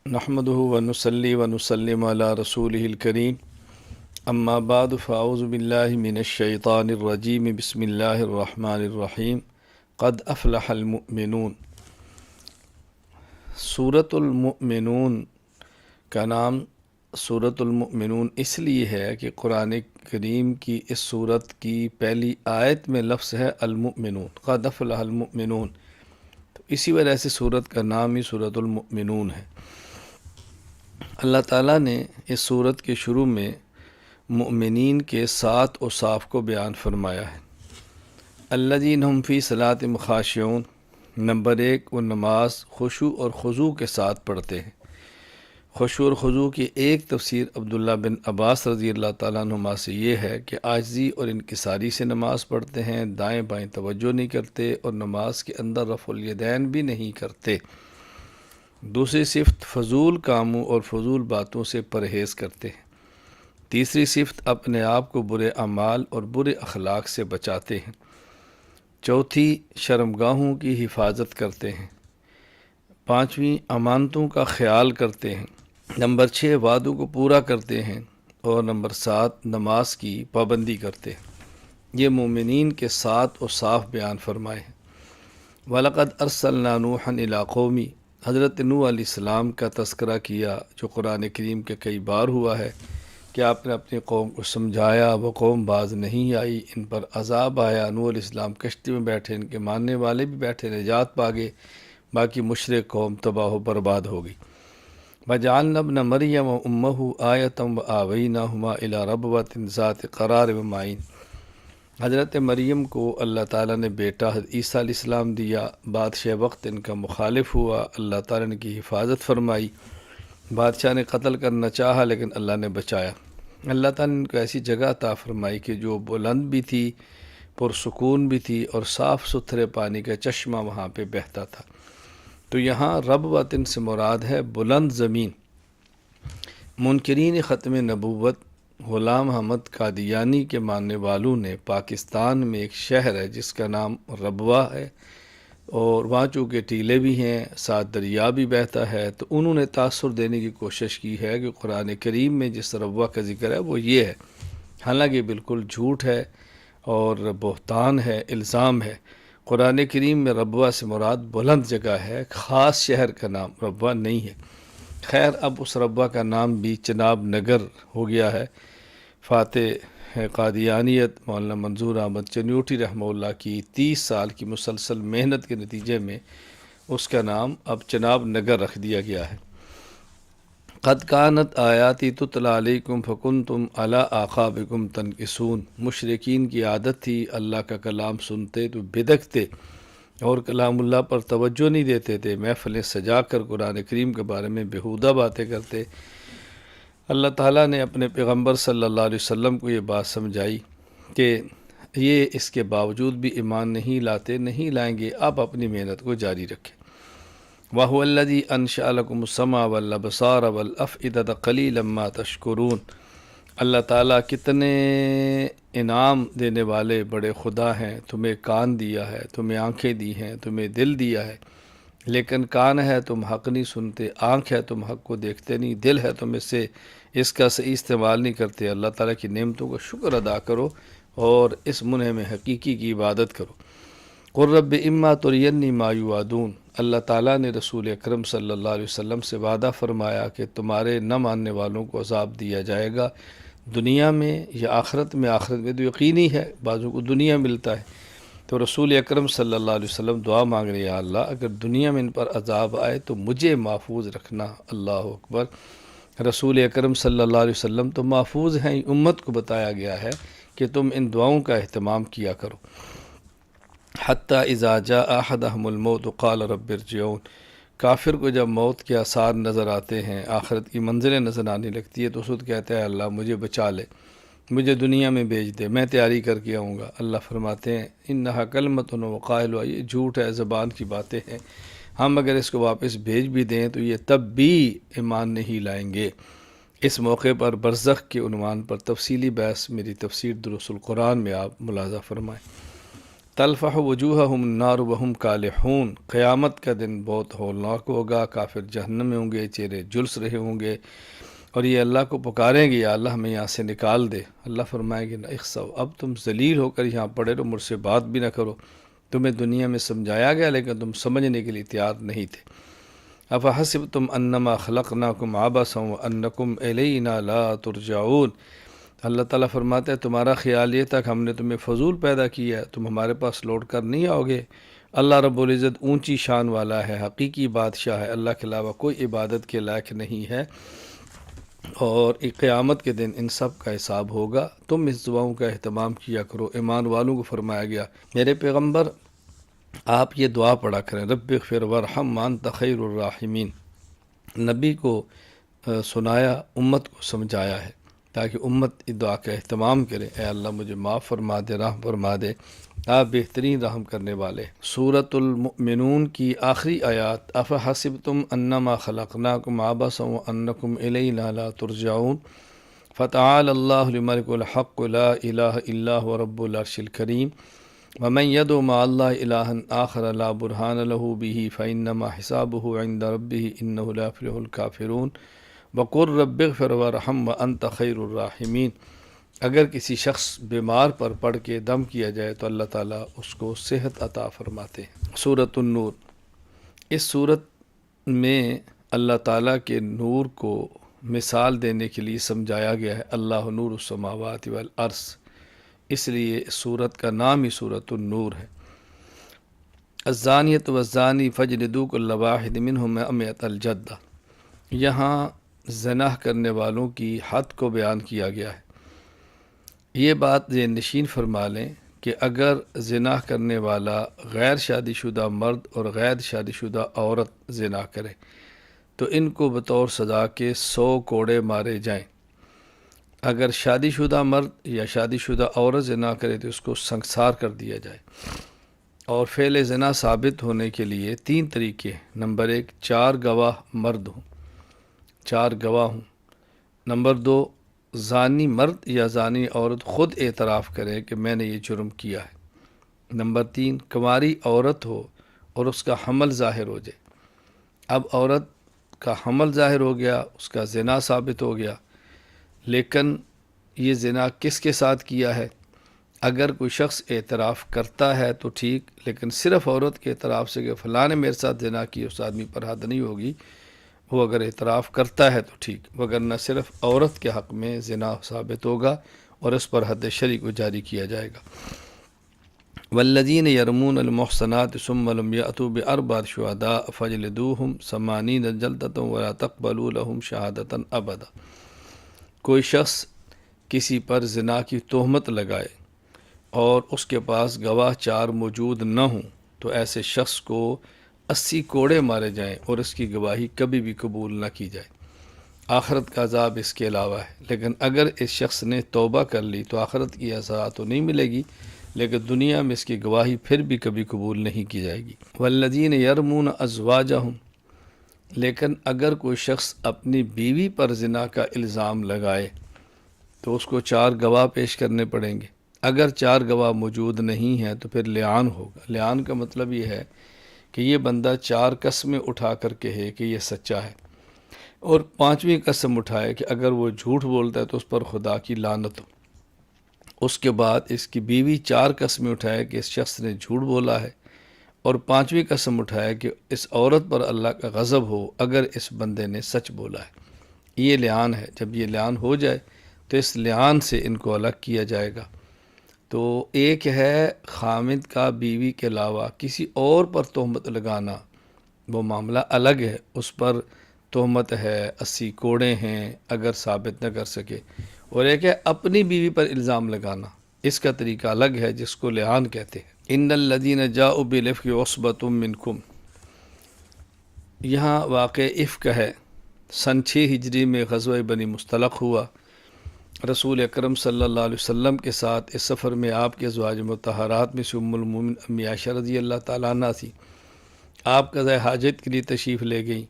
نحمده ونصلي ونسلم على رسوله الكريم اما بعد فاعوذ بالله من الشیطان الرجیم بسم اللہ الرحمن الرحیم قد افلح المؤمنون۔ سورۃ المؤمنون کا نام سورۃ المؤمنون اس لیے ہے کہ قرآن کریم کی اس سورت کی پہلی آیت میں لفظ ہے المؤمنون، قد افلح المؤمنون، تو اسی وجہ سے سورت کا نام ہی سورۃ المؤمنون ہے۔ اللہ تعالیٰ نے اس سورت کے شروع میں مؤمنین کے 7 اوصاف کو بیان فرمایا ہے۔ الذین هم فی صلاتہم خاشعون، نمبر 1، وہ نماز خشوع اور خضوع کے ساتھ پڑھتے ہیں۔ خشوع اور خضوع کی ایک تفسیر عبداللہ بن عباس رضی اللہ تعالیٰ عنہما سے یہ ہے کہ عاجزی اور انکساری سے نماز پڑھتے ہیں، دائیں بائیں توجہ نہیں کرتے اور نماز کے اندر رفع الیدین بھی نہیں کرتے۔ دوسری صفت فضول کاموں اور فضول باتوں سے پرہیز کرتے ہیں۔ تیسری صفت اپنے آپ کو برے اعمال اور برے اخلاق سے بچاتے ہیں۔ چوتھی شرمگاہوں کی حفاظت کرتے ہیں۔ پانچویں امانتوں کا خیال کرتے ہیں۔ نمبر 6 وعدوں کو پورا کرتے ہیں، اور نمبر 7 نماز کی پابندی کرتے ہیں۔ یہ مومنین کے 7 اوصاف بیان فرمائے ہیں۔ وَلَقَدْ أَرْسَلْنَا نُوحًا إِلَىٰ قَوْمِهِ، حضرت نوح علیہ السلام کا تذکرہ کیا جو قرآن کریم کے کئی بار ہوا ہے کہ آپ نے اپنی قوم کو سمجھایا، وہ قوم باز نہیں آئی، ان پر عذاب آیا۔ نوح علیہ السلام کشتی میں بیٹھے، ان کے ماننے والے بھی بیٹھے، نجات پا گئے، باقی مشرک قوم تباہ و برباد ہو گئی۔ وَجَعَلْنَا ابْنَ مَرْيَمَ وَأُمَّهُ آیَةً وَآوَيْنَاهُمَا إِلَىٰ رَبْوَةٍ ذَاتِ قَرَارٍ وَمَعِینٍ۔ حضرت مریم کو اللہ تعالیٰ نے بیٹا حضرت عیسیٰ علیہ السلام دیا، بادشاہ وقت ان کا مخالف ہوا، اللہ تعالیٰ نے کی حفاظت فرمائی۔ بادشاہ نے قتل کرنا چاہا لیکن اللہ نے بچایا۔ اللہ تعالیٰ نے ان کو ایسی جگہ عطا فرمائی کہ جو بلند بھی تھی، پرسکون بھی تھی، اور صاف ستھرے پانی کا چشمہ وہاں پہ بہتا تھا۔ تو یہاں ربوۃ سے مراد ہے بلند زمین۔ منکرین ختم نبوت غلام احمد قادیانی کے ماننے والوں نے پاکستان میں ایک شہر ہے جس کا نام ربوہ ہے، اور وہاں چونکہ ٹیلے بھی ہیں، ساتھ دریا بھی بہتا ہے، تو انہوں نے تاثر دینے کی کوشش کی ہے کہ قرآن کریم میں جس ربوہ کا ذکر ہے وہ یہ ہے، حالانکہ بالکل جھوٹ ہے اور بہتان ہے، الزام ہے۔ قرآن کریم میں ربوہ سے مراد بلند جگہ ہے، خاص شہر کا نام ربوہ نہیں ہے۔ خیر، اب اس ربوہ کا نام بھی چناب نگر ہو گیا ہے۔ فاتح قادیانیت مولانا منظور احمد چنیوٹی رحمہ اللہ کی 30 سال کی مسلسل محنت کے نتیجے میں اس کا نام اب چناب نگر رکھ دیا گیا ہے۔ قد کانت آیاتی تتلی علیکم فکنتم علی اعقابکم تنکسون، مشرکین کی عادت تھی اللہ کا کلام سنتے تو بدکتے اور کلام اللہ پر توجہ نہیں دیتے تھے، محفلیں سجا کر قرآن کریم کے بارے میں بیہودہ باتیں کرتے۔ اللہ تعالیٰ نے اپنے پیغمبر صلی اللہ علیہ وسلم کو یہ بات سمجھائی کہ یہ اس کے باوجود بھی ایمان نہیں لاتے، نہیں لائیں گے، آپ اپنی محنت کو جاری رکھیں۔ وَهُوَ الَّذِي أَنشَأَ لَكُمُ السَّمْعَ وَالْأَبْصَارَ وَالْأَفْئِدَةَ قَلِيلًا مَا تَشْكُرُونَ۔ اللہ تعالیٰ کتنے انعام دینے والے بڑے خدا ہیں، تمہیں کان دیا ہے، تمہیں آنکھیں دی ہیں، تمہیں دل دیا ہے، لیکن کان ہے تم حق نہیں سنتے، آنکھ ہے تم حق کو دیکھتے نہیں، دل ہے تم اس کا صحیح استعمال نہیں کرتے۔ اللہ تعالیٰ کی نعمتوں کا شکر ادا کرو اور اس منعم حقیقی کی عبادت کرو۔ قُل رَبِّ إِمَّا تُرِيَنِّي مَا يُوعَدُونَ۔ اللہ تعالیٰ نے رسول اکرم صلی اللہ علیہ وسلم سے وعدہ فرمایا کہ تمہارے نہ ماننے والوں کو عذاب دیا جائے گا دنیا میں یا آخرت میں۔ آخرت میں تو یقینی ہے، بعضوں کو دنیا ملتا ہے۔ تو رسول اکرم صلی اللہ علیہ وسلم دعا مانگ رہے ہیں، یا اللہ اگر دنیا میں ان پر عذاب آئے تو مجھے محفوظ رکھنا۔ اللہ اکبر۔ رسول اکرم صلی اللہ علیہ وسلم تو محفوظ ہیں، امت کو بتایا گیا ہے کہ تم ان دعاؤں کا اہتمام کیا کرو۔ حتیٰ اذا جاء احدهم الموت قال رب ارجعون، کافر کو جب موت کے آثار نظر آتے ہیں، آخرت کی منزلیں نظر آنے لگتی ہے، تو اس وقت کہتا ہے اللہ مجھے بچا لے، مجھے دنیا میں بھیج دے، میں تیاری کر کے آؤں گا۔ اللہ فرماتے ہیں انہا کلمۃ وقائلها، یہ جھوٹ ہے، زبان کی باتیں ہیں، ہم اگر اس کو واپس بھیج بھی دیں تو یہ تب بھی ایمان نہیں لائیں گے۔ اس موقع پر برزخ کے عنوان پر تفصیلی بحث میری تفسیر دروس القرآن میں آپ ملاحظہ فرمائیں۔ تلفح وجوہہم النار وہم کالحون، قیامت کا دن بہت ہولناک ہوگا، کافر جہنم میں ہوں گے، چہرے جلس رہے ہوں گے، اور یہ اللہ کو پکاریں گے یا اللہ ہمیں یہاں سے نکال دے۔ اللہ فرمائے گے اخسو، اب تم ذلیل ہو کر یہاں پڑے رہو، مجھ سے بات بھی نہ کرو، تمہیں دنیا میں سمجھایا گیا لیکن تم سمجھنے کے لیے تیار نہیں تھے۔ افحسبتم انما خلقناکم عبثا وانکم الینا لا ترجعون، اللہ تعالیٰ فرماتے ہیں تمہارا خیال یہ تھا کہ ہم نے تمہیں فضول پیدا کیا ہے، تم ہمارے پاس لوٹ کر نہیں آؤ گے۔ اللہ رب العزت اونچی شان والا ہے، حقیقی بادشاہ ہے، اللہ کے علاوہ کوئی عبادت کے لائق نہیں ہے، اور قیامت کے دن ان سب کا حساب ہوگا۔ تم اس دعاؤں کا اہتمام کیا کرو۔ ایمان والوں کو فرمایا گیا میرے پیغمبر آپ یہ دعا پڑھا کریں، رب اغفر وارحم وانت خیر الراحمین۔ نبی کو سنایا، امت کو سمجھایا ہے تاکہ امت اس دعا کا اہتمام کرے، اے اللہ مجھے معاف فرما دے، رحم فرما دے، آپ بہترین رحم کرنے والے۔ سورۃ المؤمنون کی آخری آیات، افحسبتم انما خلقناکم عبثا وانکم الینا لا ترجعون فتعالی اللہ الملک الحق لا الہ الا هو رب العرش الکریم ومن يدع مع الله الہا آخر لا برہان له به فانما حسابه عند ربه انه لا يفلح الکافرون وقل رب اغفر وارحم وانت خیر الراحمین۔ اگر کسی شخص بیمار پر پڑھ کے دم کیا جائے تو اللہ تعالیٰ اس کو صحت عطا فرماتے ہیں۔ سورۃ النور، اس سورت میں اللہ تعالیٰ کے نور کو مثال دینے کے لیے سمجھایا گیا ہے، اللہ نور السماوات والارض، اس لیے اس سورت کا نام ہی سورۃ النور ہے۔ الزانیۃ والزانی فاجلدوا کل واحد منہما مئۃ الجلدہ، یہاں زنا کرنے والوں کی حد کو بیان کیا گیا ہے۔ یہ بات ذہن نشین فرما لیں کہ اگر زنا کرنے والا غیر شادی شدہ مرد اور غیر شادی شدہ عورت زنا کرے تو ان کو بطور سزا کے 100 کوڑے مارے جائیں۔ اگر شادی شدہ مرد یا شادی شدہ عورت زنا کرے تو اس کو سنگسار کر دیا جائے۔ اور فعل زنا ثابت ہونے کے لیے 3 طریقے ہیں۔ نمبر 1، 4 گواہ مرد ہوں، 4 گواہ ہوں۔ نمبر 2، زانی مرد یا زانی عورت خود اعتراف کرے کہ میں نے یہ جرم کیا ہے۔ نمبر 3، کنواری عورت ہو اور اس کا حمل ظاہر ہو جائے۔ اب عورت کا حمل ظاہر ہو گیا، اس کا زنا ثابت ہو گیا، لیکن یہ زنا کس کے ساتھ کیا ہے؟ اگر کوئی شخص اعتراف کرتا ہے تو ٹھیک، لیکن صرف عورت کے اعتراف سے کہ فلاں نے میرے ساتھ زنا کی، اس آدمی پر حد نہیں ہوگی۔ وہ اگر اعتراف کرتا ہے تو ٹھیک، وگرنہ صرف عورت کے حق میں زنا ثابت ہوگا اور اس پر حد شرعی کو جاری کیا جائے گا۔ والذین یرمون المحصنات ثم لم یأتوا بأربعة شہداء فاجلدوہم 80 جلدۃ ولا تقبلوا لهم شہادۃ ابدا، کوئی شخص کسی پر زنا کی تہمت لگائے اور اس کے پاس گواہ 4 موجود نہ ہوں تو ایسے شخص کو 80 کوڑے مارے جائیں اور اس کی گواہی کبھی بھی قبول نہ کی جائے۔ آخرت کا عذاب اس کے علاوہ ہے، لیکن اگر اس شخص نے توبہ کر لی تو آخرت کی سزا تو نہیں ملے گی، لیکن دنیا میں اس کی گواہی پھر بھی کبھی قبول نہیں کی جائے گی۔ والذین یرمون ازواجہم، لیکن اگر کوئی شخص اپنی بیوی پر زنا کا الزام لگائے تو اس کو 4 گواہ پیش کرنے پڑیں گے۔ اگر 4 گواہ موجود نہیں ہیں تو پھر لعان ہوگا۔ لعان کا مطلب یہ ہے کہ یہ بندہ 4 قسمیں اٹھا کر کہے کہ یہ سچا ہے، اور 5ویں قسم اٹھائے کہ اگر وہ جھوٹ بولتا ہے تو اس پر خدا کی لعنت ہو۔ اس کے بعد اس کی بیوی 4 قسمیں اٹھائے کہ اس شخص نے جھوٹ بولا ہے، اور 5ویں قسم اٹھائے کہ اس عورت پر اللہ کا غضب ہو اگر اس بندے نے سچ بولا ہے۔ یہ لعان ہے۔ جب یہ لعان ہو جائے تو اس لعان سے ان کو الگ کیا جائے گا۔ تو ایک ہے خامد کا بیوی کے علاوہ کسی اور پر تہمت لگانا، وہ معاملہ الگ ہے، اس پر تہمت ہے، 80 کوڑے ہیں اگر ثابت نہ کر سکے۔ اور ایک ہے اپنی بیوی پر الزام لگانا، اس کا طریقہ الگ ہے جس کو لعان کہتے ہیں۔ ان الذین جاؤوا بالافک عصبۃ منکم، یہاں واقع افک ہے۔ سن 6 ہجری میں غزوہ بنی مصطلق ہوا۔ رسول اکرم صلی اللہ علیہ وسلم کے ساتھ اس سفر میں آپ کے ازواج مطہرات میں سے ام المومن امی عائشہ رضی اللہ تعالیٰ عنہ تھی۔ آپ قضاء حاجت کے لیے تشریف لے گئیں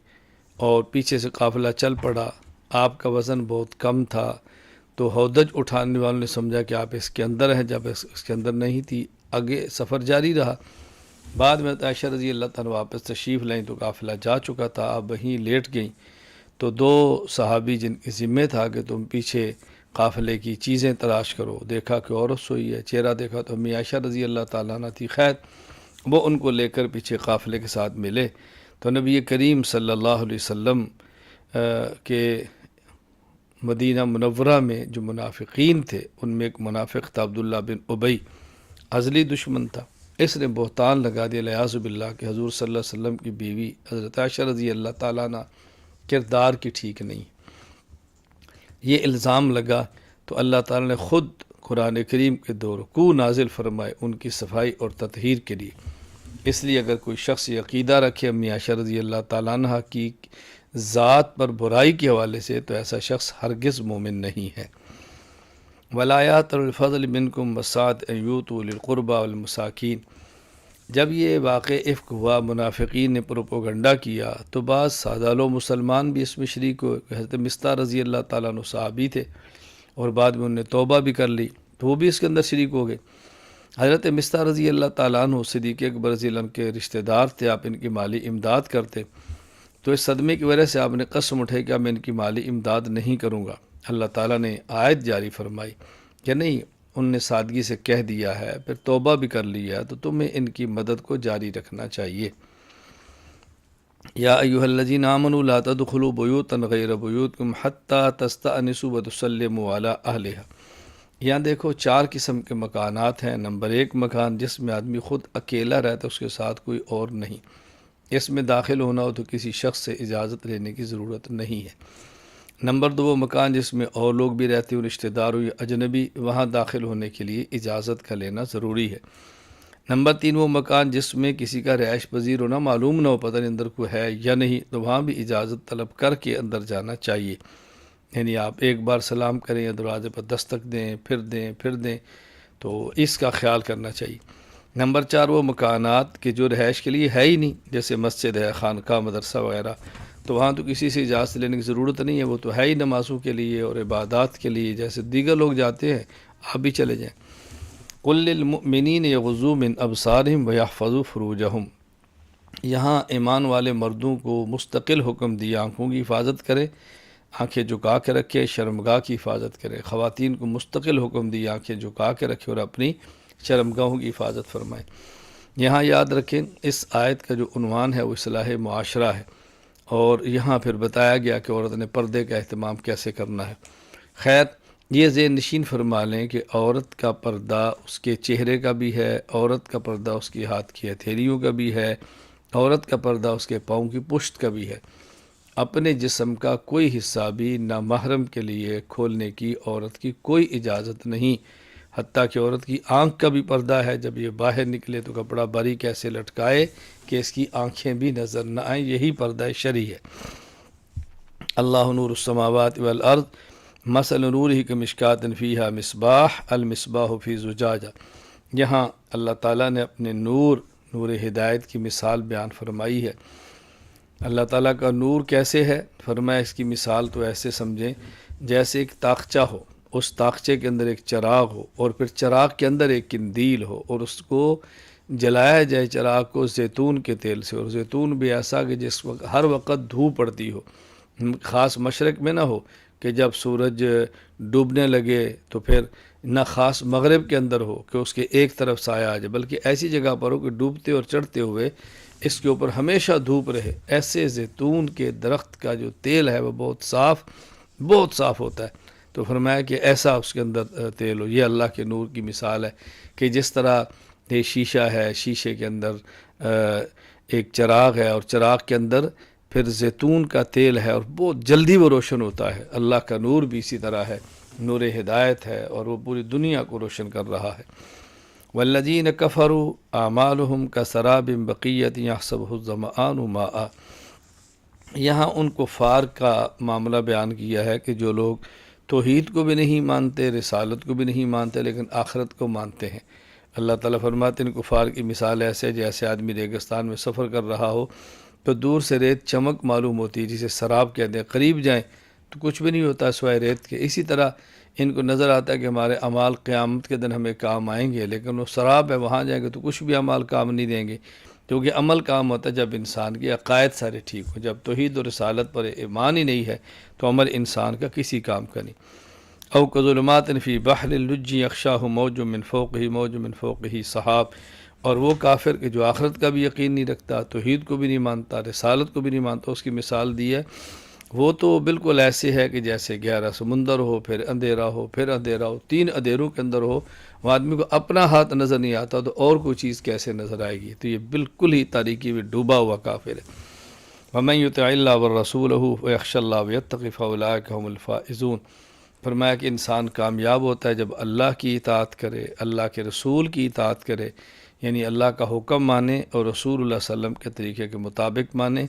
اور پیچھے سے قافلہ چل پڑا۔ آپ کا وزن بہت کم تھا تو ہودج اٹھانے والوں نے سمجھا کہ آپ اس کے اندر ہیں، جب اس کے اندر نہیں تھی۔ آگے سفر جاری رہا۔ بعد میں عائشہ رضی اللہ تعالیٰ واپس تشریف لائیں تو قافلہ جا چکا تھا، آپ وہیں لیٹ گئیں تو دو صحابی جن کے ذمہ تھا کہ تم پیچھے قافلے کی چیزیں تلاش کرو، دیکھا کہ عورت سوئی ہے، چہرہ دیکھا تو امی عائشہ رضی اللہ تعالیٰ عنہ تھی۔ خیر وہ ان کو لے کر پیچھے قافلے کے ساتھ ملے تو نبی کریم صلی اللہ علیہ وسلم کے مدینہ منورہ میں جو منافقین تھے ان میں ایک منافق تھا عبداللہ بن ابی، ازلی دشمن تھا۔ اس نے بہتان لگا دیا الیاذ باللہ کہ حضور صلی اللہ علیہ وسلم کی بیوی حضرت عائشہ رضی اللہ تعالیٰ عنہ کردار کی ٹھیک نہیں۔ یہ الزام لگا تو اللہ تعالیٰ نے خود قرآن کریم کے 2 رکوع نازل فرمائے ان کی صفائی اور تطہیر کے لیے۔ اس لیے اگر کوئی شخص یہ عقیدہ رکھے امی عائشہ رضی اللہ تعالیٰ عنہ کی ذات پر برائی کے حوالے سے تو ایسا شخص ہرگز مومن نہیں ہے۔ ولایات الفضل منکم وسعت ان یؤتوا للقربى والمساکین، جب یہ واقع افک ہوا، منافقین نے پروپوگنڈا کیا تو بعض سادہ لو مسلمان بھی اس میں شریک ہوئے۔ حضرت مصطح رضی اللہ تعالیٰ عنہ صحابی تھے اور بعد میں انہوں نے توبہ بھی کر لی تو وہ بھی اس کے اندر شریک ہو گئے۔ حضرت مصطح رضی اللہ تعالیٰ عنہ صدیق اکبر رضی اللہ عنہ کے رشتہ دار تھے، آپ ان کی مالی امداد کرتے، تو اس صدمے کی وجہ سے آپ نے قسم اٹھائی کہ میں ان کی مالی امداد نہیں کروں گا۔ اللہ تعالیٰ نے آیت جاری فرمائی کہ نہیں، ان نے سادگی سے کہہ دیا ہے، پھر توبہ بھی کر لیا ہے تو تمہیں ان کی مدد کو جاری رکھنا چاہیے۔ یا ایھا الذین آمنوا لا تدخلوا بیوتا غیر بیوتکم حتی تستأنسوا وتسلموا علی اہلہا۔ یہاں دیکھو 4 قسم کے مکانات ہیں۔ نمبر 1 مکان جس میں آدمی خود اکیلا رہتا ہے، اس کے ساتھ کوئی اور نہیں، اس میں داخل ہونا ہو تو کسی شخص سے اجازت لینے کی ضرورت نہیں ہے۔ نمبر 2 وہ مکان جس میں اور لوگ بھی رہتے ہوں، رشتہ دار ہو یا اجنبی، وہاں داخل ہونے کے لیے اجازت کا لینا ضروری ہے۔ نمبر 3 وہ مکان جس میں کسی کا رہائش پذیر ہونا معلوم نہ ہو، پتہ نہیں اندر کوئی ہے یا نہیں، تو وہاں بھی اجازت طلب کر کے اندر جانا چاہیے۔ یعنی آپ ایک بار سلام کریں یا دروازے پر دستک دیں پھر دیں تو اس کا خیال کرنا چاہیے۔ نمبر 4 وہ مکانات کہ جو رہائش کے لیے ہے ہی نہیں، جیسے مسجد ہے، خانقاہ، مدرسہ وغیرہ، تو وہاں تو کسی سے اجازت لینے کی ضرورت نہیں ہے، وہ تو ہے ہی نمازوں کے لیے اور عبادات کے لیے، جیسے دیگر لوگ جاتے ہیں آپ بھی چلے جائیں۔ قل للمؤمنین یغضوا من ابصارہم ویحفظوا فروجہم، یہاں ایمان والے مردوں کو مستقل حکم دیا آنکھوں کی حفاظت کرے، آنکھیں جھکا کے رکھے، شرمگاہ کی حفاظت کرے۔ خواتین کو مستقل حکم دیا آنکھیں جھکا کے رکھے اور اپنی شرمگاہوں کی حفاظت فرمائے۔ یہاں یاد رکھیں اس آیت کا جو عنوان ہے وہ اصلاح معاشرہ ہے، اور یہاں پھر بتایا گیا کہ عورت نے پردے کا اہتمام کیسے کرنا ہے۔ خیر یہ ذہن نشین فرما لیں کہ عورت کا پردہ اس کے چہرے کا بھی ہے، عورت کا پردہ اس کی ہاتھ کی ہتھیلیوں کا بھی ہے، عورت کا پردہ اس کے پاؤں کی پشت کا بھی ہے۔ اپنے جسم کا کوئی حصہ بھی نامحرم کے لیے کھولنے کی عورت کی کوئی اجازت نہیں، حتیٰ کہ عورت کی آنکھ کا بھی پردہ ہے، جب یہ باہر نکلے تو کپڑا باریک ایسے لٹکائے کہ اس کی آنکھیں بھی نظر نہ آئیں، یہی پردہ شرعی ہے۔ اللہ نور السماوات والارض مثل نورہ کمشکاۃ فیہا مصباح المصباح فی زجاجہ، یہاں اللہ تعالیٰ نے اپنے نور ہدایت کی مثال بیان فرمائی ہے۔ اللہ تعالیٰ کا نور کیسے ہے؟ فرمایا اس کی مثال تو ایسے سمجھیں جیسے ایک تاقچہ ہو، اس تاقچے کے اندر ایک چراغ ہو اور پھر چراغ کے اندر ایک قندیل ہو، اور اس کو جلایا جائے چراغ کو زیتون کے تیل سے، اور زیتون بھی ایسا کہ جس وقت ہر وقت دھوپ پڑتی ہو، خاص مشرق میں نہ ہو کہ جب سورج ڈوبنے لگے تو پھر نہ خاص مغرب کے اندر ہو کہ اس کے ایک طرف سایہ آ جائے، بلکہ ایسی جگہ پر ہو کہ ڈوبتے اور چڑھتے ہوئے اس کے اوپر ہمیشہ دھوپ رہے۔ ایسے زیتون کے درخت کا جو تیل ہے وہ بہت صاف ہوتا ہے، تو فرمایا کہ ایسا اس کے اندر تیل ہو۔ یہ اللہ کے نور کی مثال ہے کہ جس طرح یہ شیشہ ہے، شیشے کے اندر ایک چراغ ہے اور چراغ کے اندر پھر زیتون کا تیل ہے اور بہت جلدی وہ روشن ہوتا ہے۔ اللہ کا نور بھی اسی طرح ہے، نور ہدایت ہے اور وہ پوری دنیا کو روشن کر رہا ہے۔ والذین کفروا اعمالهم کسراب بقیۃ یحسبہ الظمآن ماء، یہاں ان کفار کا معاملہ بیان کیا ہے کہ جو لوگ توحید کو بھی نہیں مانتے، رسالت کو بھی نہیں مانتے، لیکن آخرت کو مانتے ہیں۔ اللہ تعالیٰ فرماتے ہیں کفار کی مثال ایسے جیسے آدمی ریگستان میں سفر کر رہا ہو تو دور سے ریت چمک معلوم ہوتی ہے، جسے سراب کہتے ہیں، قریب جائیں تو کچھ بھی نہیں ہوتا سوائے ریت کے۔ اسی طرح ان کو نظر آتا ہے کہ ہمارے اعمال قیامت کے دن ہمیں کام آئیں گے، لیکن وہ سراب ہے، وہاں جائیں گے تو کچھ بھی اعمال کام نہیں دیں گے، کیونکہ عمل کام ہوتا ہے جب انسان کے عقائد سارے ٹھیک ہوں۔ جب توحید و رسالت پر ایمان ہی نہیں ہے تو عمل انسان کا کسی کام کا نہیں۔ او کظلمات فی بحر اللج یغشاہ موج من فوقہ موج من فوقہ سحاب، اور وہ کافر کہ جو آخرت کا بھی یقین نہیں رکھتا، توحید کو بھی نہیں مانتا، رسالت کو بھی نہیں مانتا، اس کی مثال دی ہے وہ تو بالکل ایسے ہے کہ جیسے گہرا سمندر ہو، پھر اندھیرا ہو، پھر اندھیرا ہو، 3 اندھیروں کے اندر ہو، وہ آدمی کو اپنا ہاتھ نظر نہیں آتا تو اور کوئی چیز کیسے نظر آئے گی؟ تو یہ بالکل ہی تاریکی میں ڈوبا ہوا کافر ہے۔ وَمَن يُطِعِ اللَّهَ وَرَسُولَهُ وَيَخْشَ اللَّهَ وَيَتَّقِ فَأُولَٰئِكَ هُمُ الْفَائِزُونَ۔ فرمایا کہ انسان کامیاب ہوتا ہے جب اللہ کی اطاعت کرے، اللہ کے رسول کی اطاعت کرے، یعنی اللہ کا حکم مانے اور رسول اللہ صلی اللہ علیہ وسلم کے طریقے کے مطابق مانے،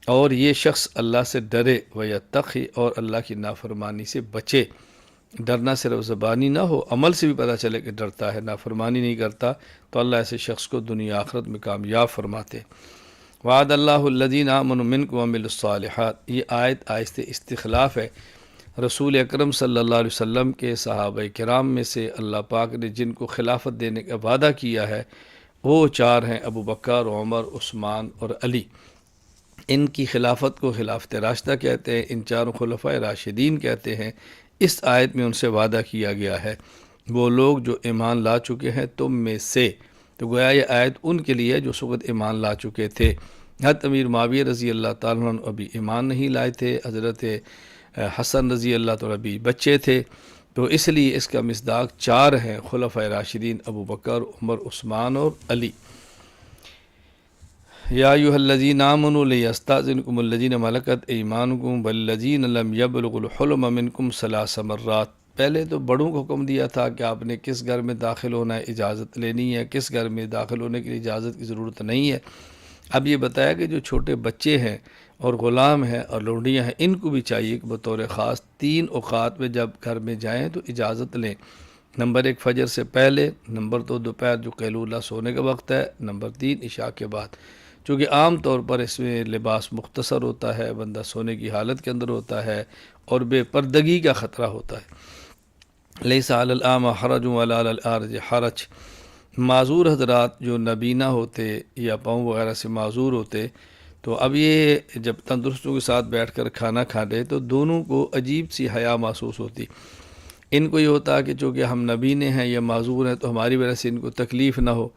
اور یہ شخص اللہ سے ڈرے ویتقی، اور اللہ کی نافرمانی سے بچے۔ ڈرنا صرف زبانی نہ ہو، عمل سے بھی پتہ چلے کہ ڈرتا ہے، نافرمانی نہیں کرتا، تو اللہ ایسے شخص کو دنیا آخرت میں کامیاب فرماتے۔ وعد اللہ الذین آمنوا منکم وعملوا الصالحات، یہ آیت آہستہ استخلاف ہے رسول اکرم صلی اللہ علیہ وسلم کے صحابہ کرام میں سے اللہ پاک نے جن کو خلافت دینے کا وعدہ کیا ہے، وہ 4 ہیں، ابو بکر، عمر، عثمان اور علی۔ ان کی خلافت کو خلافت راشدہ کہتے ہیں، ان 4 خلفائے راشدین کہتے ہیں۔ اس آیت میں ان سے وعدہ کیا گیا ہے وہ لوگ جو ایمان لا چکے ہیں تم میں سے، تو گویا یہ آیت ان کے لیے جو سخت ایمان لا چکے تھے۔ حضرت امیر معاویہ رضی اللہ تعالیٰ عنہ ابھی ایمان نہیں لائے تھے، حضرت حسن رضی اللہ تعالیٰ ابھی بچے تھے، تو اس لیے اس کا مصداق 4 ہیں، خلفائے راشدین ابو بکر، عمر، عثمان اور علی۔ یا ایھا الذین آمنوا لیستأذنکم الذین ملکت ایمانکم والذین لم یبلغوا الحلم منکم 3 مرات۔ پہلے تو بڑوں کو حکم دیا تھا کہ آپ نے کس گھر میں داخل ہونا ہے، اجازت لینی ہے، کس گھر میں داخل ہونے کے لیے اجازت کی ضرورت نہیں ہے۔ اب یہ بتایا کہ جو چھوٹے بچے ہیں اور غلام ہیں اور لونڈیاں ہیں، ان کو بھی چاہیے کہ بطور خاص 3 اوقات میں جب گھر میں جائیں تو اجازت لیں۔ نمبر 1 فجر سے پہلے، نمبر 2 دوپہر جو قیلولہ سونے کا وقت ہے، نمبر 3 عشاء کے بعد، چونکہ عام طور پر اس میں لباس مختصر ہوتا ہے، بندہ سونے کی حالت کے اندر ہوتا ہے اور بے پردگی کا خطرہ ہوتا ہے۔ لیس علی الاعمی حرج ولا علی الاعرج حرج، معذور حضرات جو نابینا ہوتے یا پاؤں وغیرہ سے معذور ہوتے، تو اب یہ جب تندرستوں کے ساتھ بیٹھ کر کھانا کھا رہے تو دونوں کو عجیب سی حیا محسوس ہوتی۔ ان کو یہ ہوتا کہ چونکہ ہم نابینے ہیں یا معذور ہیں تو ہماری وجہ سے ان کو تکلیف نہ ہو،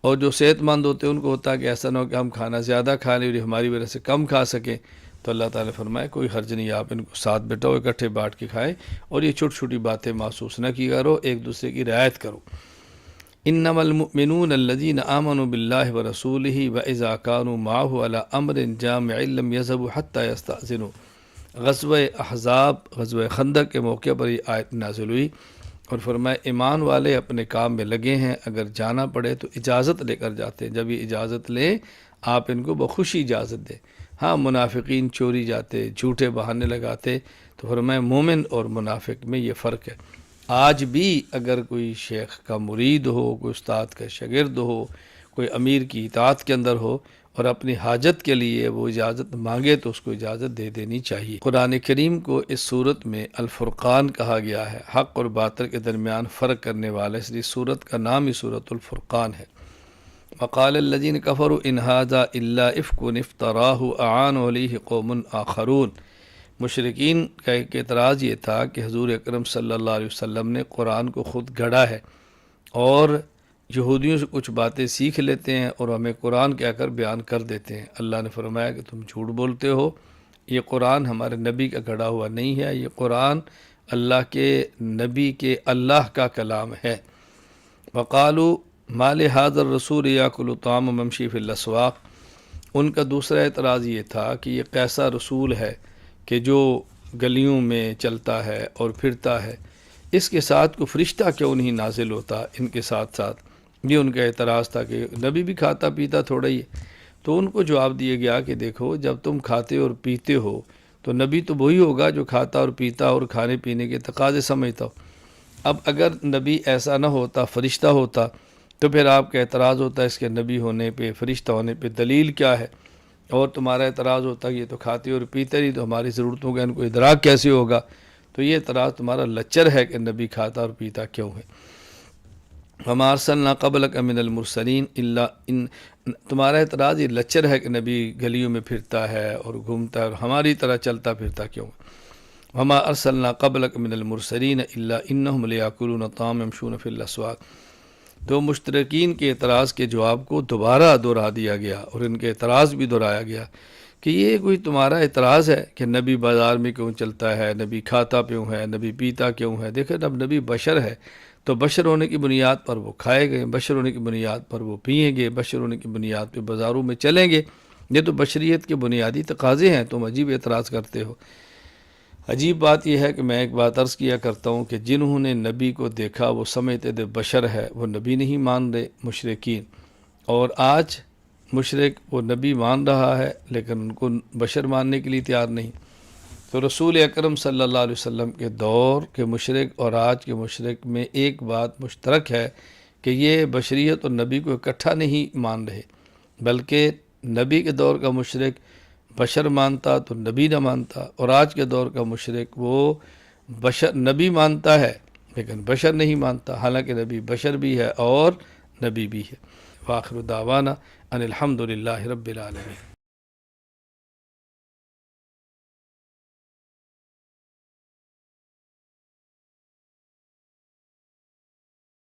اور جو صحت مند ہوتے ہیں ان کو ہوتا ہے کہ ایسا نہ ہو کہ ہم کھانا زیادہ کھا لیں اور ہماری وجہ سے کم کھا سکیں، تو اللہ تعالیٰ نے فرمایا کوئی حرج نہیں، آپ ان کو ساتھ بیٹھو، اکٹھے بانٹ کے کھائیں، اور یہ چھوٹی چھوٹی باتیں محسوس نہ کی کرو، ایک دوسرے کی رعایت کرو۔ انما المؤمنون الذین آمنوا باللہ ورسولہ واذا كانوا معه على امر جامع لم يذهبوا حتى يستأذنوا۔ غزوہ احزاب، غزوہ خندق کے موقع پر یہ آیت نازل ہوئی اور فرمایا ایمان والے اپنے کام میں لگے ہیں، اگر جانا پڑے تو اجازت لے کر جاتے ہیں، جب یہ اجازت لیں آپ ان کو بخوشی اجازت دیں۔ ہاں منافقین چوری جاتے، جھوٹے بہانے لگاتے، تو فرمایا مومن اور منافق میں یہ فرق ہے۔ آج بھی اگر کوئی شیخ کا مرید ہو، کوئی استاد کا شاگرد ہو، کوئی امیر کی اطاعت کے اندر ہو اور اپنی حاجت کے لیے وہ اجازت مانگے تو اس کو اجازت دے دینی چاہیے۔ قرآن کریم کو اس صورت میں الفرقان کہا گیا ہے، حق اور باطل کے درمیان فرق کرنے والا، اس لیے صورت کا نام ہی صورت الفرقان ہے۔ وقال الذین کفروا ان ھذا الا افک افتراہ اعانہ علیہ قوم آخرون۔ مشرکین کا ایک اعتراض یہ تھا کہ حضور اکرم صلی اللہ علیہ وسلم نے قرآن کو خود گھڑا ہے، اور یہودیوں سے کچھ باتیں سیکھ لیتے ہیں اور ہمیں قرآن کہہ کر بیان کر دیتے ہیں۔ اللہ نے فرمایا کہ تم جھوٹ بولتے ہو، یہ قرآن ہمارے نبی کا گھڑا ہوا نہیں ہے، یہ قرآن اللہ کے نبی کے اللہ کا کلام ہے۔ وقالوا ما لهذا الرسول یاکل الطعام ویمشی فی الاسواق۔ ان کا دوسرا اعتراض یہ تھا کہ یہ کیسا رسول ہے کہ جو گلیوں میں چلتا ہے اور پھرتا ہے، اس کے ساتھ کوئی فرشتہ کیوں نہیں نازل ہوتا ان کے ساتھ ساتھ؟ یہ ان کا اعتراض تھا کہ نبی بھی کھاتا پیتا تھوڑا ہی ہے۔ تو ان کو جواب دیا گیا کہ دیکھو جب تم کھاتے اور پیتے ہو تو نبی تو وہی ہوگا جو کھاتا اور پیتا اور کھانے پینے کے تقاضے سمجھتا ہو۔ اب اگر نبی ایسا نہ ہوتا، فرشتہ ہوتا، تو پھر آپ کا اعتراض ہوتا ہے اس کے نبی ہونے پہ، فرشتہ ہونے پہ دلیل کیا ہے؟ اور تمہارا اعتراض ہوتا ہے یہ تو کھاتے اور پیتے نہیں، تو ہماری ضرورتوں کا ان کو ادراک کیسے ہوگا؟ تو یہ اعتراض تمہارا لچر ہے کہ نبی کھاتا اور پیتا کیوں ہے۔ وما ارسلنا قبلک من المرسلین الا ان، تمہارا اعتراض یہ لچر ہے کہ نبی گلیوں میں پھرتا ہے اور گھومتا ہے اور ہماری طرح چلتا پھرتا کیوں ہے۔ وما ارسلنا قبلک من المرسلین الا انہم لیاکلون الطعام یمشون فی الاسواق۔ تو مشترکین کے اعتراض کے جواب کو دوبارہ دہرا دیا گیا اور ان کے اعتراض بھی دہرایا گیا کہ یہ کوئی تمہارا اعتراض ہے کہ نبی بازار میں کیوں چلتا ہے، نبی کھاتا کیوں ہے، نبی پیتا کیوں ہے۔ دیکھیں اب نبی بشر ہے تو بشر ہونے کی بنیاد پر وہ کھائے گئے، بشر ہونے کی بنیاد پر وہ پئیں گے، بشر ہونے کی بنیاد پہ بازاروں میں چلیں گے۔ یہ تو بشریت کے بنیادی تقاضے ہیں، تم عجیب اعتراض کرتے ہو۔ عجیب بات یہ ہے کہ میں ایک بات عرض کیا کرتا ہوں کہ جنہوں نے نبی کو دیکھا وہ سمجھتے تھے بشر ہے، وہ نبی نہیں مان رہے مشرکین، اور آج مشرک وہ نبی مان رہا ہے لیکن ان کو بشر ماننے کے لیے تیار نہیں۔ تو رسول اکرم صلی اللہ علیہ وسلم کے دور کے مشرک اور آج کے مشرک میں ایک بات مشترک ہے کہ یہ بشریت اور نبی کو اکٹھا نہیں مان رہے، بلکہ نبی کے دور کا مشرک بشر مانتا تو نبی نہ مانتا، اور آج کے دور کا مشرک وہ بشر نبی مانتا ہے لیکن بشر نہیں مانتا، حالانکہ نبی بشر بھی ہے اور نبی بھی ہے۔ وآخر دعوانا ان الحمد للہ رب العالمین۔